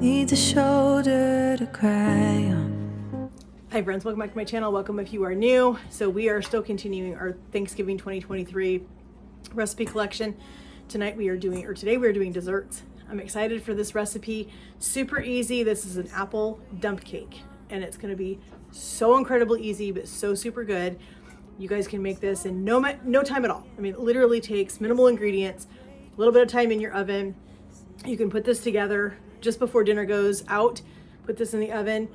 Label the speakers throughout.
Speaker 1: Needs a shoulder to cry on.
Speaker 2: Hi friends, welcome back to my channel. Welcome if you are new. So we are still continuing our Thanksgiving 2023 recipe collection. Today we are doing desserts. I'm excited for this recipe. Super easy. This is an apple dump cake and it's going to be so incredibly easy but so super good. You guys can make this in no time at all. I mean, it literally takes minimal ingredients, a little bit of time in your oven. You can put this together just before dinner goes out. Put this in the oven.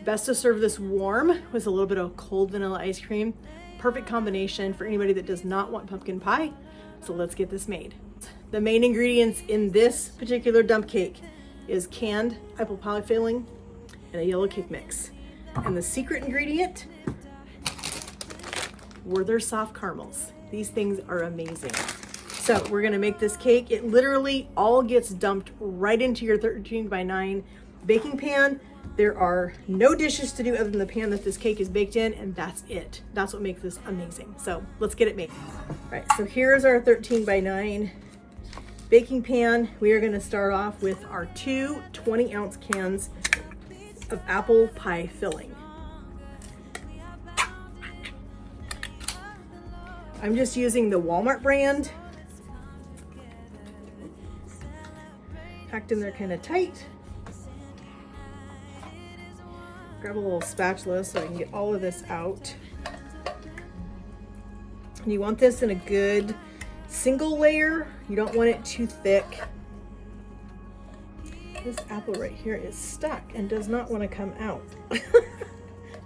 Speaker 2: Best to serve this warm with a little bit of cold vanilla ice cream. Perfect combination for anybody that does not want pumpkin pie. So let's get this made. The main ingredients in this particular dump cake is canned apple pie filling and a yellow cake mix. And the secret ingredient were their soft caramels. These things are amazing. So we're gonna make this cake. It literally all gets dumped right into your 13x9 baking pan. There are no dishes to do other than the pan that this cake is baked in, and that's it. That's what makes this amazing. So let's get it made. All right, so here's our 13x9 baking pan. We are gonna start off with our two 20-ounce cans of apple pie filling. I'm just using the Walmart brand. Packed in there kind of tight. Grab a little spatula so I can get all of this out. And you want this in a good single layer. You don't want it too thick. This apple right here is stuck and does not want to come out.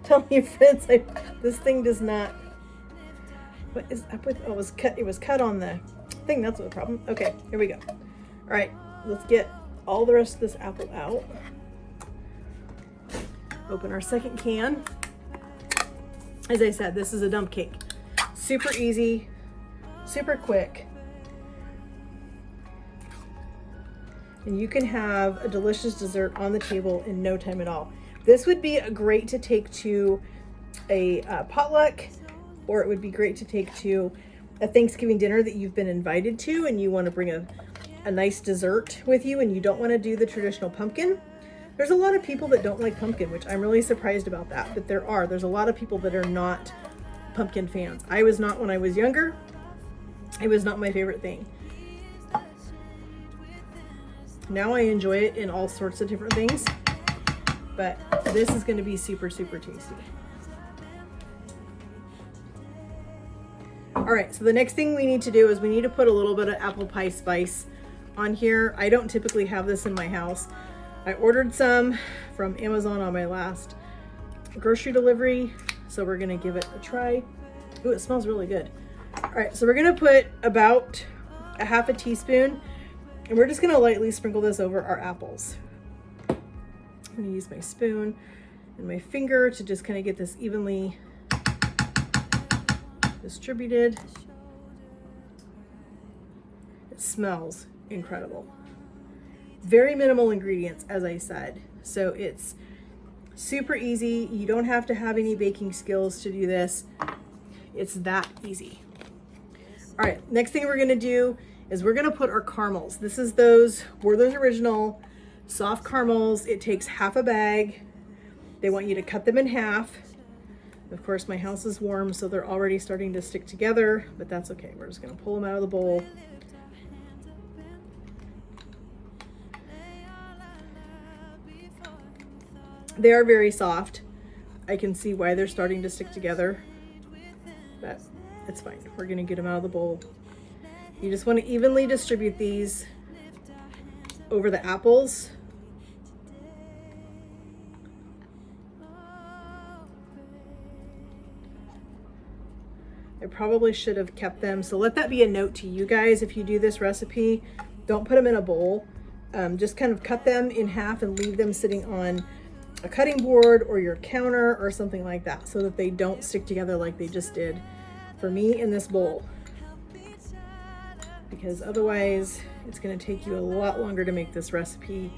Speaker 2: Tell me, friends, this thing does not. What is up with? Oh, it was cut on the thing. That's the problem. Okay, here we go. All right, let's get all the rest of this apple out. Open our second can. As I said, this is a dump cake. Super easy, super quick. And you can have a delicious dessert on the table in no time at all. This would be great to take to a potluck, or it would be great to take to a Thanksgiving dinner that you've been invited to and you want to bring a nice dessert with you and you don't want to do the traditional pumpkin. There's a lot of people that don't like pumpkin, which I'm really surprised about that, but there's a lot of people that are not pumpkin fans. I was not when I was younger. It was not my favorite thing. Now I enjoy it in all sorts of different things, but this is going to be super, super tasty. All right, so the next thing we need to do is we need to put a little bit of apple pie spice on here. I don't typically have this in my house. I ordered some from Amazon on my last grocery delivery, so we're gonna give it a try. Ooh, it smells really good. All right, so we're gonna put about a half a teaspoon, and we're just gonna lightly sprinkle this over our apples. I'm gonna use my spoon and my finger to just kind of get this evenly distributed. It smells incredible. Very minimal ingredients, as I said. So it's super easy. You don't have to have any baking skills to do this. It's that easy. All right, next thing we're gonna do is we're gonna put our caramels. This is those Werther's Original soft caramels. It takes half a bag. They want you to cut them in half. Of course, my house is warm, so they're already starting to stick together, but that's okay. We're just gonna pull them out of the bowl. They are very soft. I can see why they're starting to stick together, but it's fine. We're gonna get them out of the bowl. You just wanna evenly distribute these over the apples. I probably should have kept them. So let that be a note to you guys. If you do this recipe, don't put them in a bowl. Just kind of cut them in half and leave them sitting on a cutting board or your counter or something like that so that they don't stick together like they just did for me in this bowl. Because otherwise it's going to take you a lot longer to make this recipe.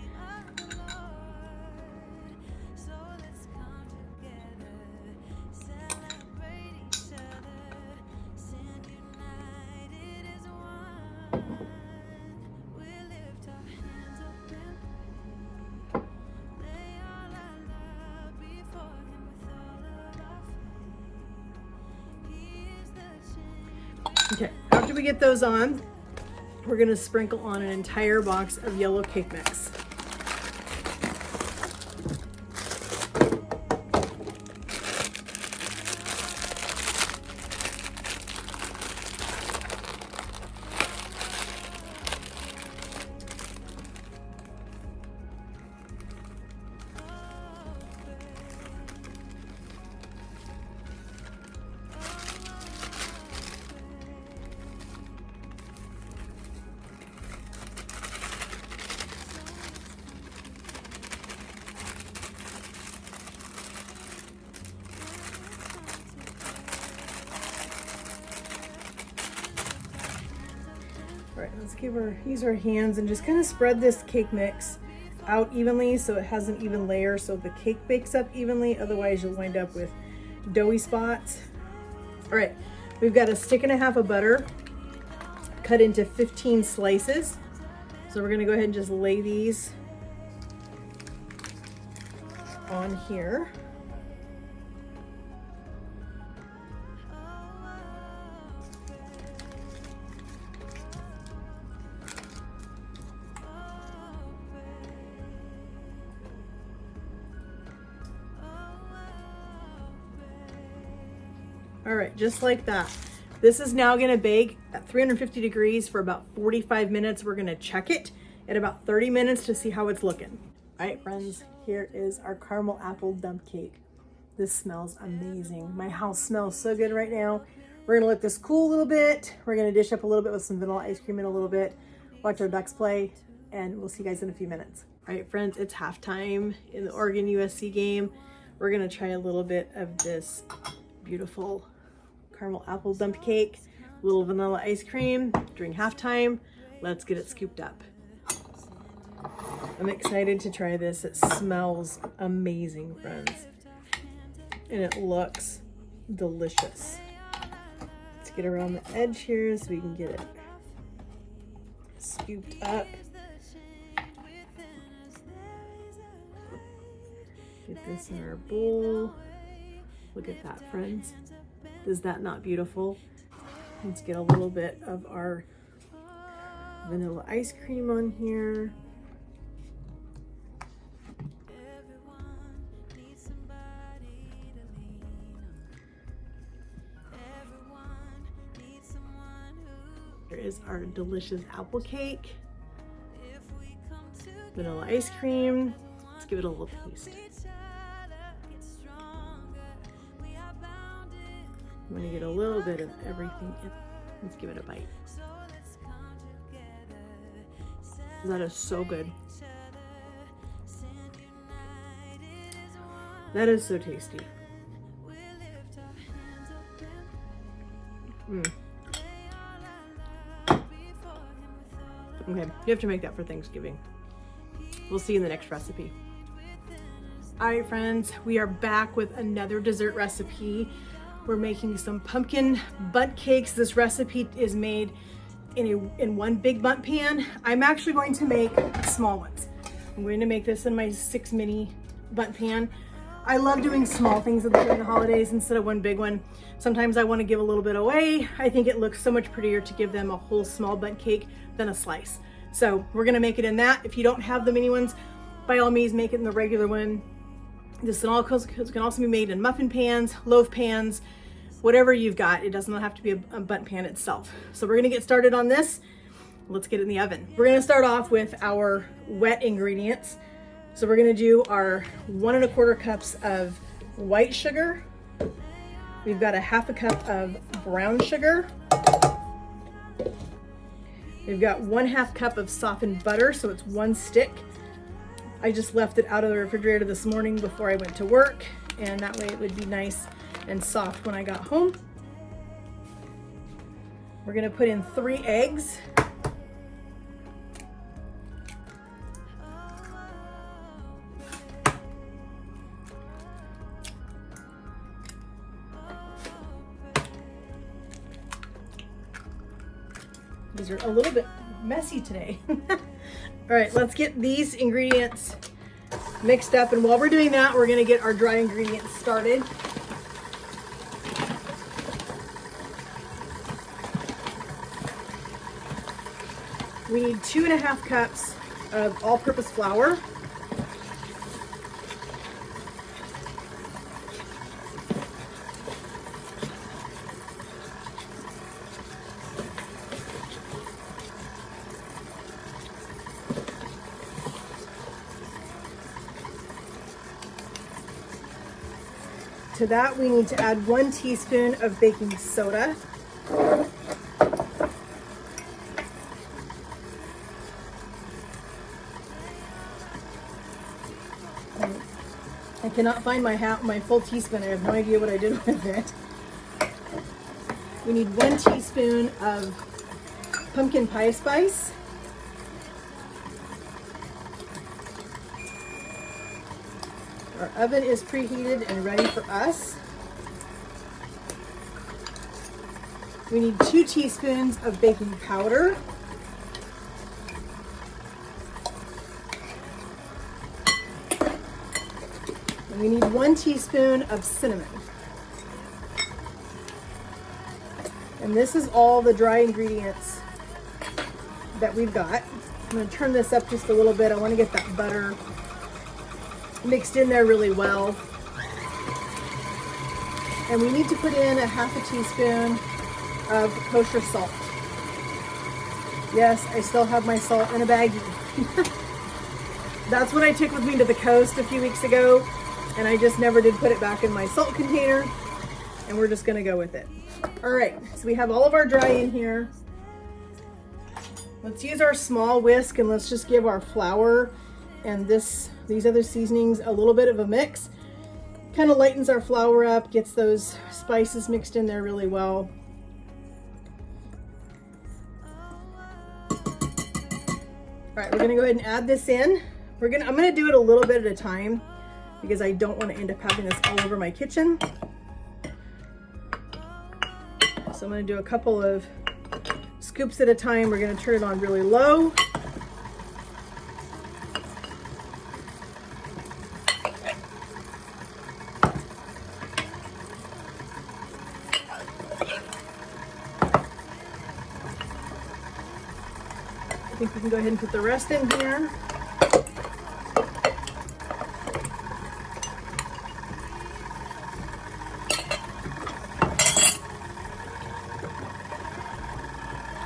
Speaker 2: we get those on, we're gonna sprinkle on an entire box of yellow cake mix. All right, let's use our hands and just kind of spread this cake mix out evenly so it has an even layer so the cake bakes up evenly. Otherwise, you'll wind up with doughy spots. All right, we've got 1.5 sticks of butter cut into 15 slices. So we're gonna go ahead and just lay these on here. All right, just like that. This is now gonna bake at 350 degrees for about 45 minutes. We're gonna check it at about 30 minutes to see how it's looking. All right, friends, here is our caramel apple dump cake. This smells amazing. My house smells so good right now. We're gonna let this cool a little bit. We're gonna dish up a little bit with some vanilla ice cream in a little bit, watch our ducks play, and we'll see you guys in a few minutes. All right, friends, it's halftime in the Oregon USC game. We're gonna try a little bit of this beautiful caramel apple dump cake, a little vanilla ice cream during halftime. Let's get it scooped up. I'm excited to try this. It smells amazing, friends. And it looks delicious. Let's get around the edge here so we can get it scooped up. Get this in our bowl. Look at that, friends. Is that not beautiful? Let's get a little bit of our vanilla ice cream on here. Here is our delicious apple cake. Vanilla ice cream. Let's give it a little taste. I'm gonna get a little bit of everything in. Let's give it a bite. That is so good. That is so tasty. Okay, you have to make that for Thanksgiving. We'll see you in the next recipe. All right, friends, we are back with another dessert recipe. We're making some pumpkin bundt cakes. This recipe is made in one big bundt pan. I'm actually going to make small ones. I'm going to make this in my 6 mini bundt pan. I love doing small things during the holidays instead of one big one. Sometimes I want to give a little bit away. I think it looks so much prettier to give them a whole small bundt cake than a slice. So we're gonna make it in that. If you don't have the mini ones, by all means, make it in the regular one. This can also be made in muffin pans, loaf pans, whatever you've got. It does not have to be a bundt pan itself. So we're gonna get started on this. Let's get it in the oven. We're gonna start off with our wet ingredients. So we're gonna do our 1 1/4 cups of white sugar. We've got a 1/2 cup of brown sugar. We've got 1/2 cup of softened butter, so it's 1 stick. I just left it out of the refrigerator this morning before I went to work, and that way it would be nice and soft when I got home. We're gonna put in 3 eggs. These are a little bit messy today. All right, let's get these ingredients mixed up. And while we're doing that, we're gonna get our dry ingredients started. We need 2.5 cups of all-purpose flour. To that, we need to add 1 teaspoon of baking soda. I cannot find my full teaspoon. I have no idea what I did with it. We need 1 teaspoon of pumpkin pie spice. Our oven is preheated and ready for us. We need 2 teaspoons of baking powder. And we need 1 teaspoon of cinnamon. And this is all the dry ingredients that we've got. I'm going to turn this up just a little bit. I want to get that butter mixed in there really well. And we need to put in 1/2 teaspoon of kosher salt. Yes, I still have my salt in a baggie. That's what I took with me to the coast a few weeks ago, and I just never did put it back in my salt container, and we're just gonna go with it. All right, so we have all of our dry in here. Let's use our small whisk and let's just give our flour and these other seasonings a little bit of a mix. Kind of lightens our flour up, gets those spices mixed in there really well. All right, we're gonna go ahead and add this in. I'm gonna do it a little bit at a time because I don't want to end up having this all over my kitchen. So I'm gonna do a couple of scoops at a time. We're gonna turn it on really low. I think we can go ahead and put the rest in here.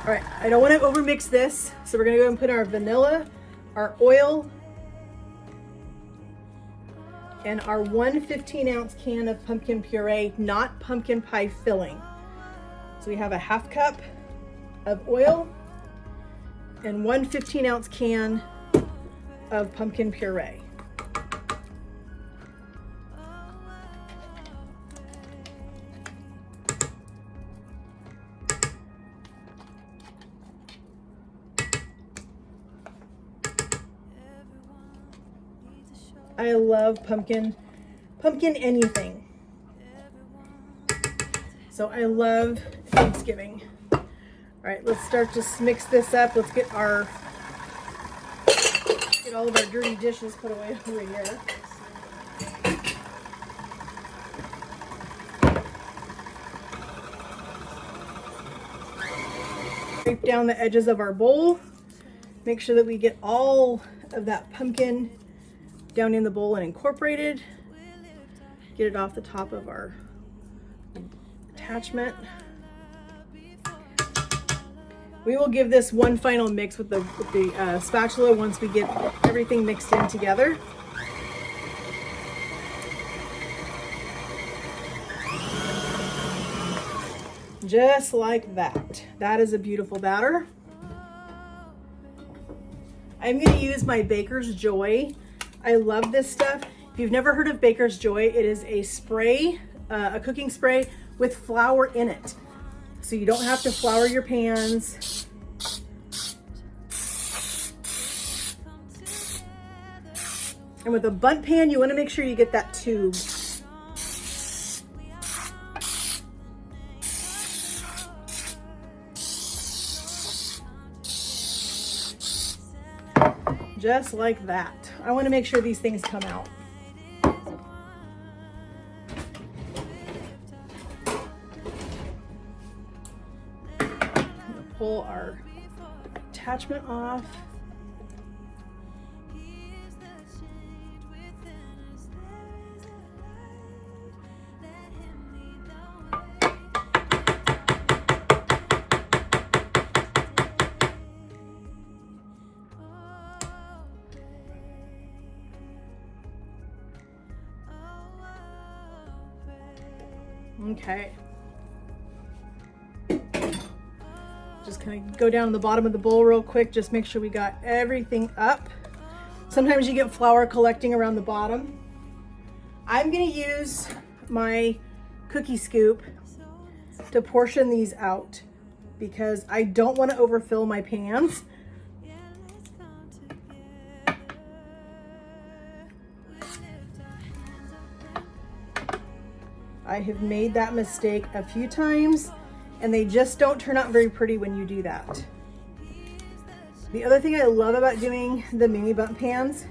Speaker 2: All right, I don't want to overmix this, so we're gonna go ahead and put our vanilla, our oil, and our 1 15-ounce can of pumpkin puree, not pumpkin pie filling. So we have 1/2 cup of oil and 1 15-ounce can of pumpkin puree. I love pumpkin anything. So I love Thanksgiving. All right, let's start to mix this up. Let's get all of our dirty dishes put away over here. Scrape down the edges of our bowl. Make sure that we get all of that pumpkin down in the bowl and incorporated. Get it off the top of our attachment. We will give this one final mix with the spatula once we get everything mixed in together. Just like that. That is a beautiful batter. I'm going to use my Baker's Joy. I love this stuff. If you've never heard of Baker's Joy, it is a spray, a cooking spray with flour in it. So you don't have to flour your pans. And with a Bundt pan, you want to make sure you get that tube. Just like that. I want to make sure these things come out. Pull our attachment off. Okay. Just kind of go down to the bottom of the bowl real quick. Just make sure we got everything up. Sometimes you get flour collecting around the bottom. I'm gonna use my cookie scoop to portion these out because I don't want to overfill my pans. I have made that mistake a few times and they just don't turn out very pretty when you do that. The other thing I love about doing the mini Bundt pans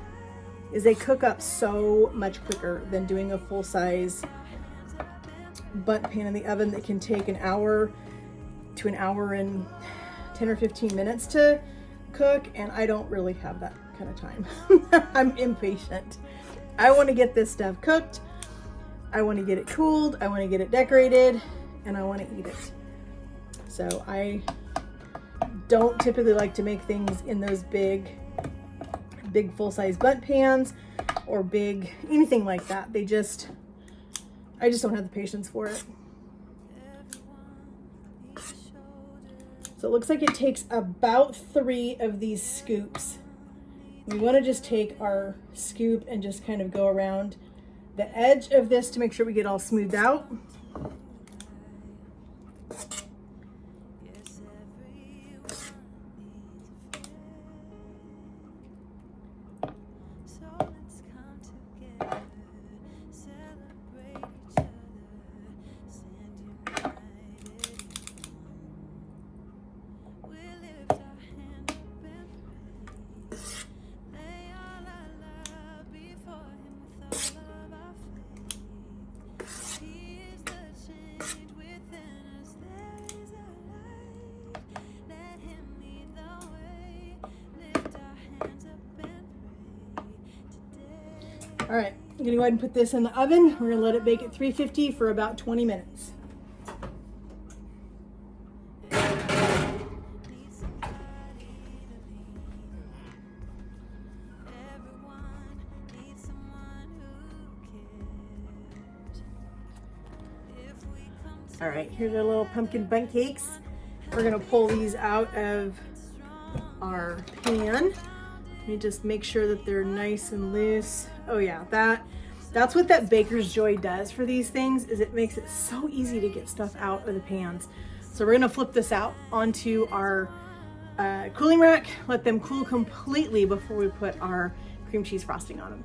Speaker 2: is they cook up so much quicker than doing a full-size Bundt pan in the oven that can take an hour to an hour and 10 or 15 minutes to cook, and I don't really have that kind of time. I'm impatient. I want to get this stuff cooked. I want to get it cooled, I want to get it decorated, and I want to eat it. So I don't typically like to make things in those big full-size Bundt pans or big anything like that. I just don't have the patience for it. So it looks like it takes about 3 of these scoops. We want to just take our scoop and just kind of go around the edge of this to make sure we get all smoothed out. All right, I'm gonna go ahead and put this in the oven. We're gonna let it bake at 350 for about 20 minutes. All right, here's our little pumpkin Bundt cakes. We're gonna pull these out of our pan. Let me just make sure that they're nice and loose. Oh yeah, that's what that Baker's Joy does for these things, is it makes it so easy to get stuff out of the pans. So we're gonna flip this out onto our cooling rack, let them cool completely before we put our cream cheese frosting on them.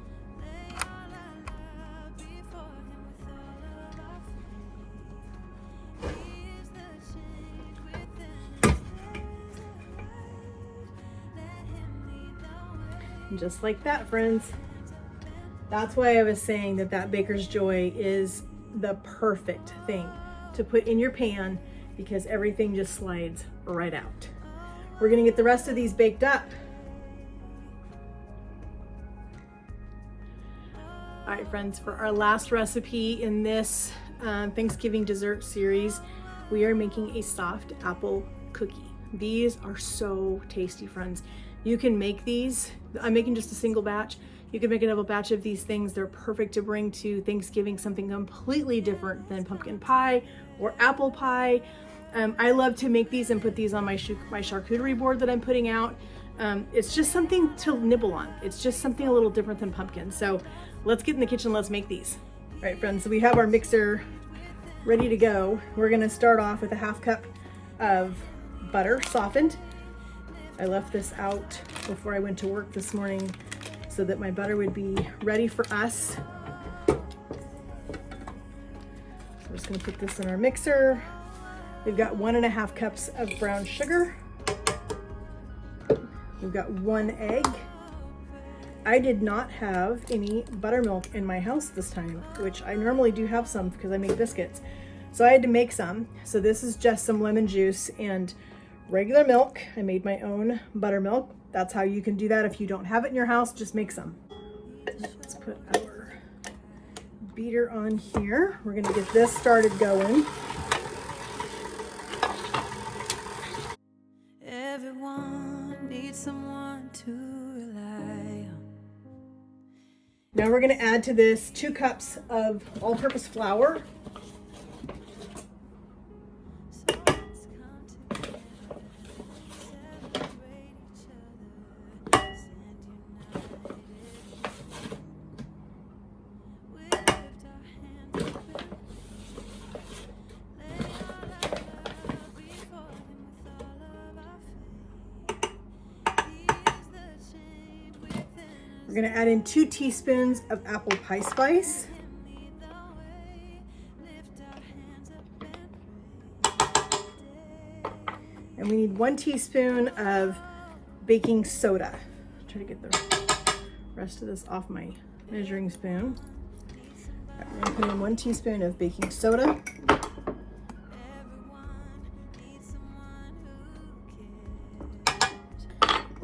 Speaker 2: And just like that, friends. That's why I was saying that Baker's Joy is the perfect thing to put in your pan, because everything just slides right out. We're gonna get the rest of these baked up. All right, friends, for our last recipe in this Thanksgiving dessert series, we are making a soft apple cookie. These are so tasty, friends. You can make these. I'm making just a single batch. You can make a double batch of these things. They're perfect to bring to Thanksgiving, something completely different than pumpkin pie or apple pie. I love to make these and put these on my charcuterie board that I'm putting out. It's just something to nibble on. It's just something a little different than pumpkin. So let's get in the kitchen, let's make these. All right, friends, so we have our mixer ready to go. We're gonna start off with a 1/2 cup of butter, softened. I left this out before I went to work this morning so that my butter would be ready for us. So we're just gonna put this in our mixer. We've got 1.5 cups of brown sugar. We've got 1 egg. I did not have any buttermilk in my house this time, which I normally do have some because I make biscuits. So I had to make some. So this is just some lemon juice and regular milk. I made my own buttermilk. That's how you can do that. If you don't have it in your house, just make some. Let's put our beater on here. We're gonna get this started going.
Speaker 1: Everyone needs someone to rely on.
Speaker 2: Now we're gonna add to this 2 cups of all-purpose flour.
Speaker 1: So let's come together, celebrate each other, stand united. We lift our hands open, lay all our love before Him with all of our faith. He is the change within us.
Speaker 2: We're gonna add in 2 teaspoons of apple pie spice.
Speaker 1: Lead the way, lift our hands up and pray.
Speaker 2: And we need 1 teaspoon of baking soda. Try to get the rest of this off my measuring spoon. All right, we're gonna put in 1 teaspoon of baking soda.
Speaker 1: Everyone needs someone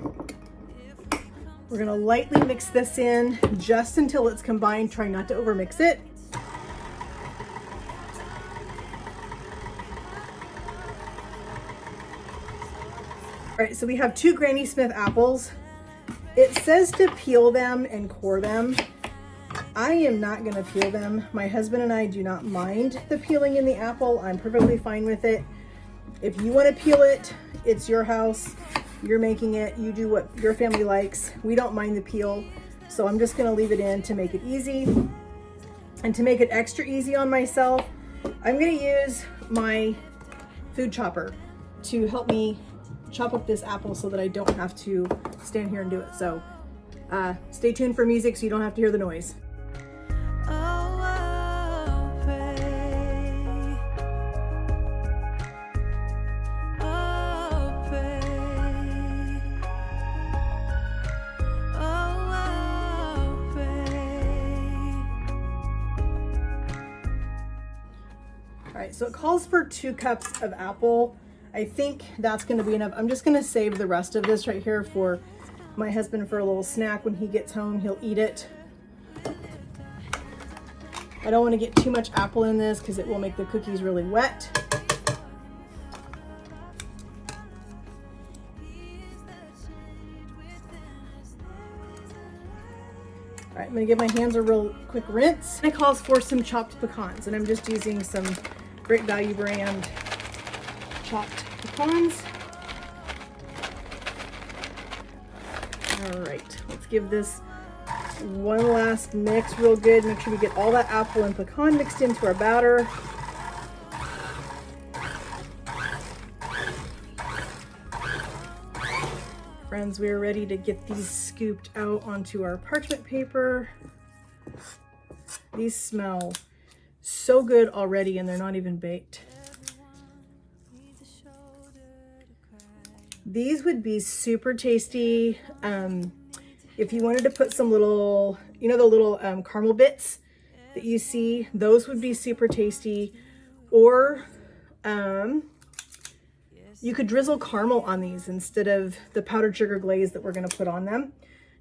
Speaker 1: who cares. If we come
Speaker 2: We're gonna lightly mix this in just until it's combined. Try not to overmix it. All right, so we have 2 Granny Smith apples. It says to peel them and core them. I am not gonna peel them. My husband and I do not mind the peeling in the apple. I'm perfectly fine with it. If you wanna peel it, it's your house. You're making it, you do what your family likes. We don't mind the peel, so I'm just gonna leave it in to make it easy. And to make it extra easy on myself, I'm gonna use my food chopper to help me chop up this apple so that I don't have to stand here and do it. So stay tuned for music so you don't have to hear the noise.
Speaker 1: Oh, I'll pray. I'll pray. Oh, I'll pray.
Speaker 2: All right, so it calls for 2 cups of apple. I think that's gonna be enough. I'm just gonna save the rest of this right here for my husband for a little snack. When he gets home, he'll eat it. I don't wanna get too much apple in this because it will make the cookies really wet. All right, I'm gonna give my hands a real quick rinse. It calls for some chopped pecans, and I'm just using some Great Value brand chopped pecans. All right, let's give this one last mix real good. Make sure we get all that apple and pecan mixed into our batter. Friends, we are ready to get these scooped out onto our parchment paper. These smell so good already and they're not even baked. These would be super tasty. If you wanted to put some little, you know, the little caramel bits that you see, those would be super tasty. Or you could drizzle caramel on these instead of the powdered sugar glaze that we're gonna put on them.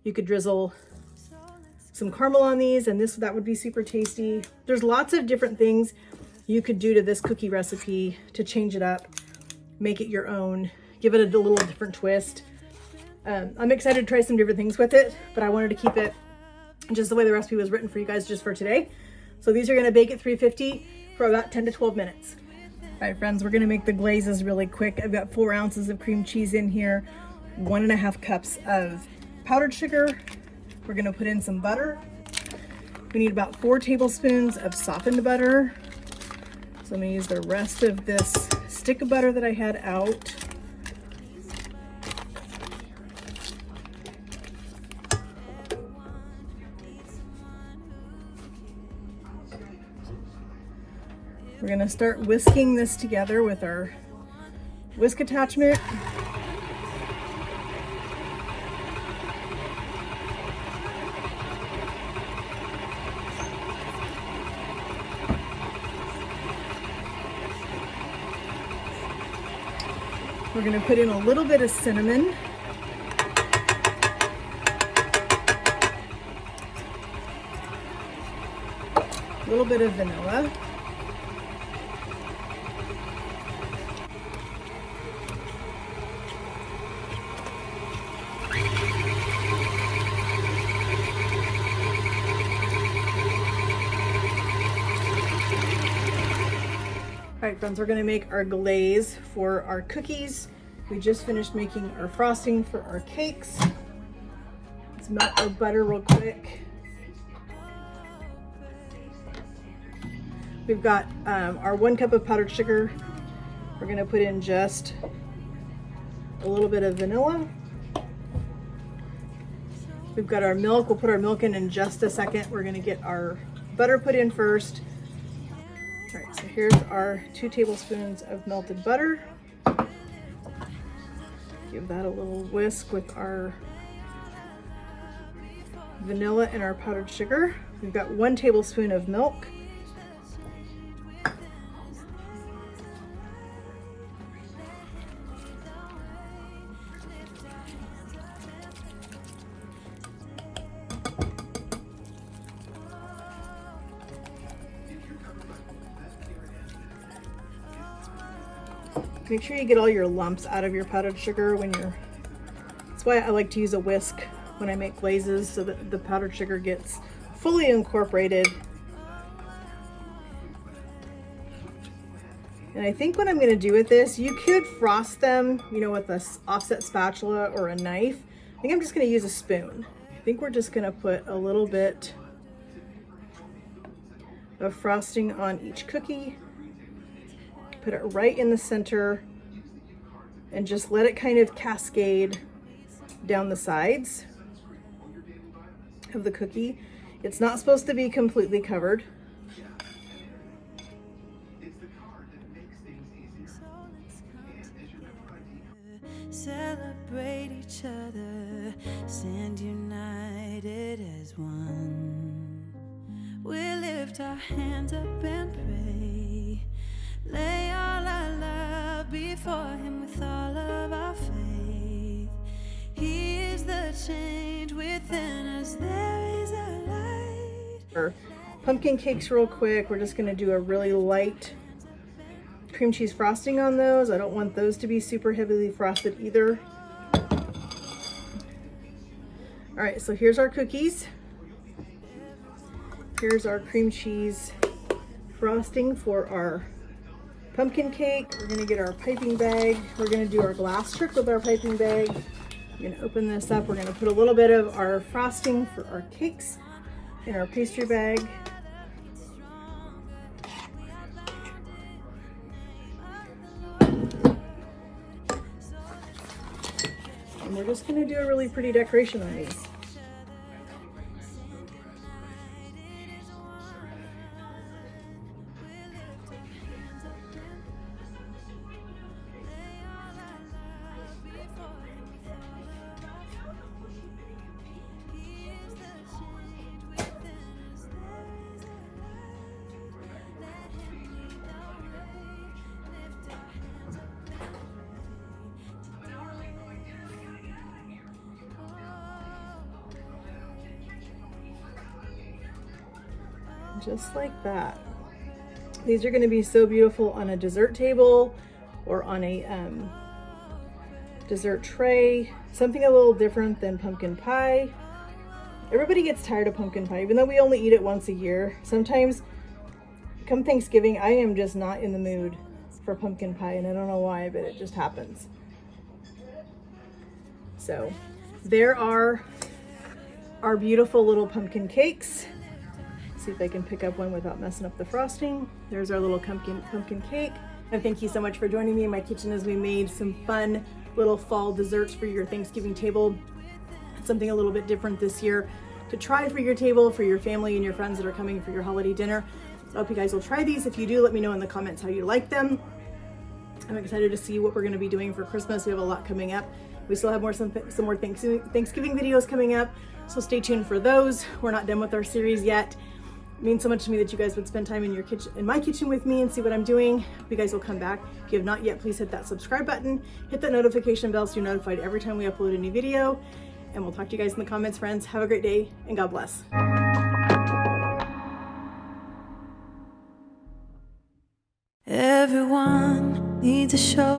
Speaker 2: You could drizzle some caramel on these and that would be super tasty. There's lots of different things you could do to this cookie recipe to change it up, make it your own, give it a little different twist. I'm excited to try some different things with it, but I wanted to keep it just the way the recipe was written for you guys just for today. So these are gonna bake at 350 for about 10 to 12 minutes. All right, friends, we're gonna make the glazes really quick. I've got 4 ounces of cream cheese in here, 1.5 cups of powdered sugar. We're gonna put in some butter. We need about 4 tablespoons of softened butter. So I'm gonna use the rest of this stick of butter that I had out. We're gonna start whisking this together with our whisk attachment. We're gonna put in a little bit of cinnamon. A little bit of vanilla. All right, friends, we're gonna make our glaze for our cookies. We just finished making our frosting for our cakes. Let's melt our butter real quick. We've got our 1 cup of powdered sugar. We're gonna put in just a little bit of vanilla. We've got our milk. We'll put our milk in just a second. We're gonna get our butter put in first. All right, so here's our 2 tablespoons of melted butter. Give that a little whisk with our vanilla and our powdered sugar. We've got 1 tablespoon of milk. Make sure you get all your lumps out of your powdered sugar when you're, that's why I like to use a whisk when I make glazes so that the powdered sugar gets fully incorporated. And I think what I'm gonna do with this, you could frost them, you know, with an offset spatula or a knife. I think I'm just gonna use a spoon. I think we're just gonna put a little bit of frosting on each cookie. Put it right in the center and just let it kind of cascade down the sides of the cookie. It's not supposed to be completely covered.
Speaker 1: Celebrate each other, stand united as one. We lift our hands up and pray. Lay all our love before him with all of our faith. He is the change within us, there is a light.
Speaker 2: Our pumpkin cakes real quick. We're just gonna do a really light cream cheese frosting on those. I don't want those to be super heavily frosted either. All right, so here's our cookies. Here's our cream cheese frosting for our pumpkin cake. We're gonna get our piping bag. We're gonna do our glass trick with our piping bag. I'm gonna open this up. We're gonna put a little bit of our frosting for our cakes in our pastry bag. And we're just gonna do a really pretty decoration on these. Just like that. These are going to be so beautiful on a dessert table or on a dessert tray. Something a little different than pumpkin pie. Everybody gets tired of pumpkin pie, even though we only eat it once a year. Sometimes, come Thanksgiving, I am just not in the mood for pumpkin pie, and I don't know why, but it just happens. So, there are our beautiful little pumpkin cakes. See if I can pick up one without messing up the frosting. There's our little pumpkin cake. And thank you so much for joining me in my kitchen as we made some fun little fall desserts for your Thanksgiving table. Something a little bit different this year to try for your table, for your family and your friends that are coming for your holiday dinner. I hope you guys will try these. If you do, let me know in the comments how you like them. I'm excited to see what we're going to be doing for Christmas. We have a lot coming up. We still have some more Thanksgiving videos coming up, so stay tuned for those. We're not done with our series yet. It means so much to me that you guys would spend time in your kitchen, in my kitchen with me, and see what I'm doing. Hope you guys will come back. If you have not yet, please hit that subscribe button, hit that notification bell so you're notified every time we upload a new video. And we'll talk to you guys in the comments, friends. Have a great day, and God bless.
Speaker 1: Everyone needs a show.